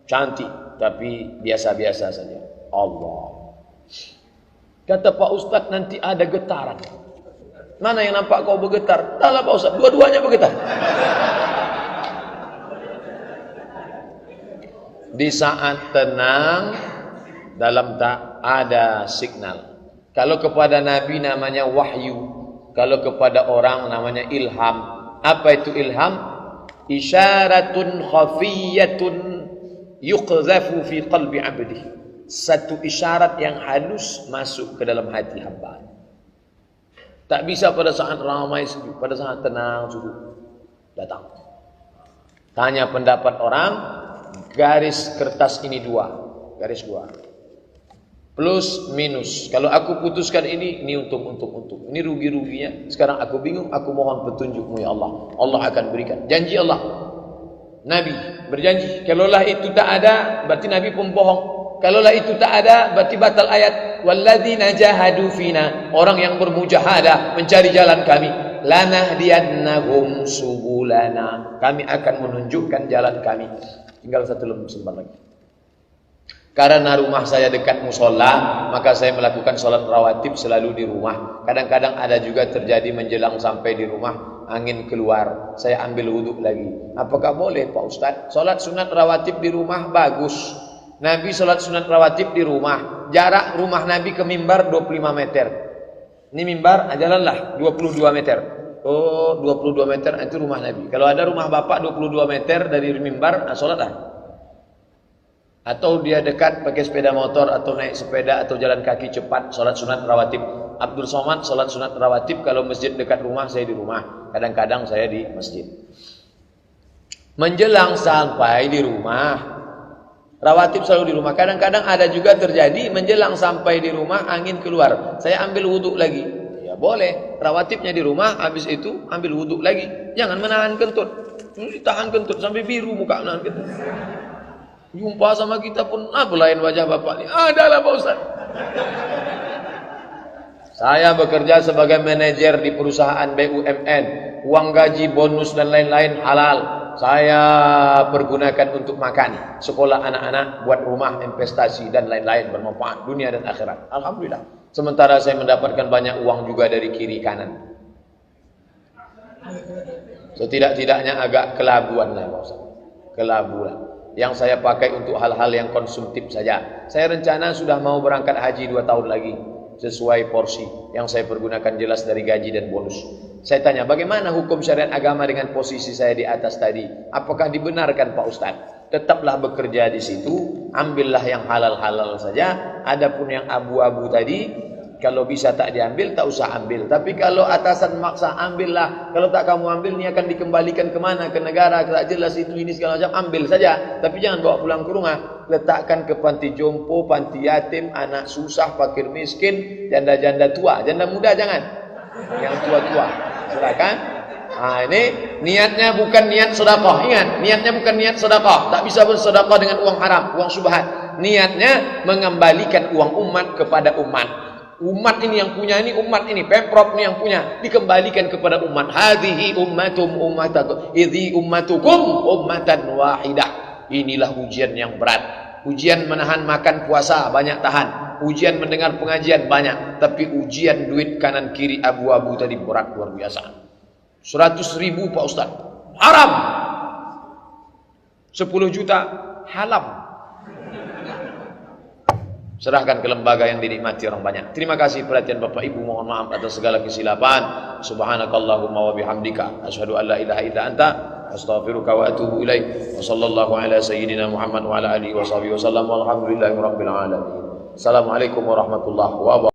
cantik tapi biasa-biasa saja. Allah. Kata Pak Ustaz nanti ada getaran. Mana yang nampak kau bergetar? Taklah Pak Ustaz, dua-duanya bergetar. Di saat tenang dalam tak ada signal. Kalau kepada Nabi namanya wahyu, kalau kepada orang namanya ilham. Apa itu ilham? Isyaratun khafiyatun yuqzafu fi qalbi abdi. Satu isyarat yang halus masuk ke dalam hati hamba. Tak bisa pada saat ramai, pada saat tenang suruh datang. Tanya pendapat orang, garis kertas ini 2, garis 2. Plus minus. Kalau aku putuskan ini untung. Ini rugi-ruginya. Sekarang aku bingung, aku mohon petunjukmu ya Allah. Allah akan berikan. Janji Allah. Nabi berjanji, kalaulah itu tak ada, berarti Nabi pembohong. Kalaulah itu tak ada, berarti batal ayat. Walladzina jahadu fina. Orang yang bermujahadah mencari jalan kami. Lanahdiyannahum subulana. Kami akan menunjukkan jalan kami. Tinggal 1 lembar lagi. Karena rumah saya dekat musola, maka saya melakukan sholat rawatib selalu di rumah. Kadang-kadang ada juga terjadi menjelang sampai di rumah, angin keluar, saya ambil wudhu lagi. Apakah boleh Pak Ustaz? Sholat sunat rawatib di rumah bagus. Nabi sholat sunat rawatib di rumah. Jarak rumah Nabi ke mimbar 25 meter. Ini mimbar, jalanlah 22 meter. Oh, 22 meter itu rumah Nabi. Kalau ada rumah bapak 22 meter dari mimbar, sholat lah. Atau dia dekat pakai sepeda motor atau naik sepeda atau jalan kaki cepat, sholat sunat rawatib. Abdul Somad sholat sunat rawatib kalau masjid dekat rumah, saya di rumah. Kadang-kadang saya di masjid. Menjelang sampai di rumah, rawatib selalu di rumah. Kadang-kadang ada juga terjadi menjelang sampai di rumah angin keluar. Saya ambil wudhu lagi. Ya boleh. Rawatibnya di rumah, habis itu ambil wudhu lagi. Jangan menahan kentut. Tahan kentut sampai biru muka menahan kentut. Jumpa sama kita pun belain wajah bapak ini. Adalah Pak Ustaz. Saya bekerja sebagai manajer di perusahaan BUMN. Uang gaji, bonus dan lain-lain halal. Saya pergunakan untuk makan, sekolah anak-anak, buat rumah, investasi dan lain-lain bermanfaat dunia dan akhirat. Alhamdulillah. Sementara saya mendapatkan banyak uang juga dari kiri kanan. Setidak-tidaknya agak kelabuan lah Pak Ustaz. Kelabuan. Yang saya pakai untuk hal-hal yang konsumtif saja. Saya rencana sudah mau berangkat haji 2 tahun lagi. Sesuai porsi yang saya pergunakan jelas dari gaji dan bonus. Saya tanya, bagaimana hukum syariat agama dengan posisi saya di atas tadi? Apakah dibenarkan Pak Ustaz? Tetaplah bekerja di situ, ambillah yang halal-halal saja. Adapun yang abu-abu tadi, kalau bisa tak diambil, tak usah ambil. Tapi kalau atasan maksa, ambillah. Kalau tak kamu ambil, ini akan dikembalikan kemana? Ke negara, tak jelas itu, ini segala macam. Ambil saja. Tapi jangan bawa pulang ke rumah. Letakkan ke panti jompo, panti yatim, anak susah, fakir miskin, janda-janda tua. Janda muda jangan. Yang tua-tua. Silakan. Nah ini niatnya bukan niat sedekah. Ingat, niatnya bukan niat sedekah. Tak bisa bersedekah dengan uang haram, uang subhat. Niatnya mengembalikan uang umat kepada umat. Umat ini yang punya, ini umat ini, Pemprov ini yang punya, dikembalikan kepada umat. Hadhihi ummatum ummatakum, idhi ummatukum ummatan wahidah. Inilah ujian yang berat. Ujian menahan makan puasa banyak tahan. Ujian mendengar pengajian banyak, tapi ujian duit kanan kiri abu-abu tadi berat luar biasa. 100.000 Pak Ustaz. Haram. 10 juta halam. Serahkan ke lembaga yang dinikmati orang banyak. Terima kasih perhatian Bapak Ibu. Mohon maaf atas segala kesilapan. Subhanakallahumma wa bihamdika asyhadu an la ilaha illa anta astaghfiruka wa atubu ilaik. Wa sallallahu ala sayyidina Muhammad wa ala alihi wa sahbihi wasallam. Walhamdulillahirabbil alamin. Assalamualaikum warahmatullahi wabarakatuh.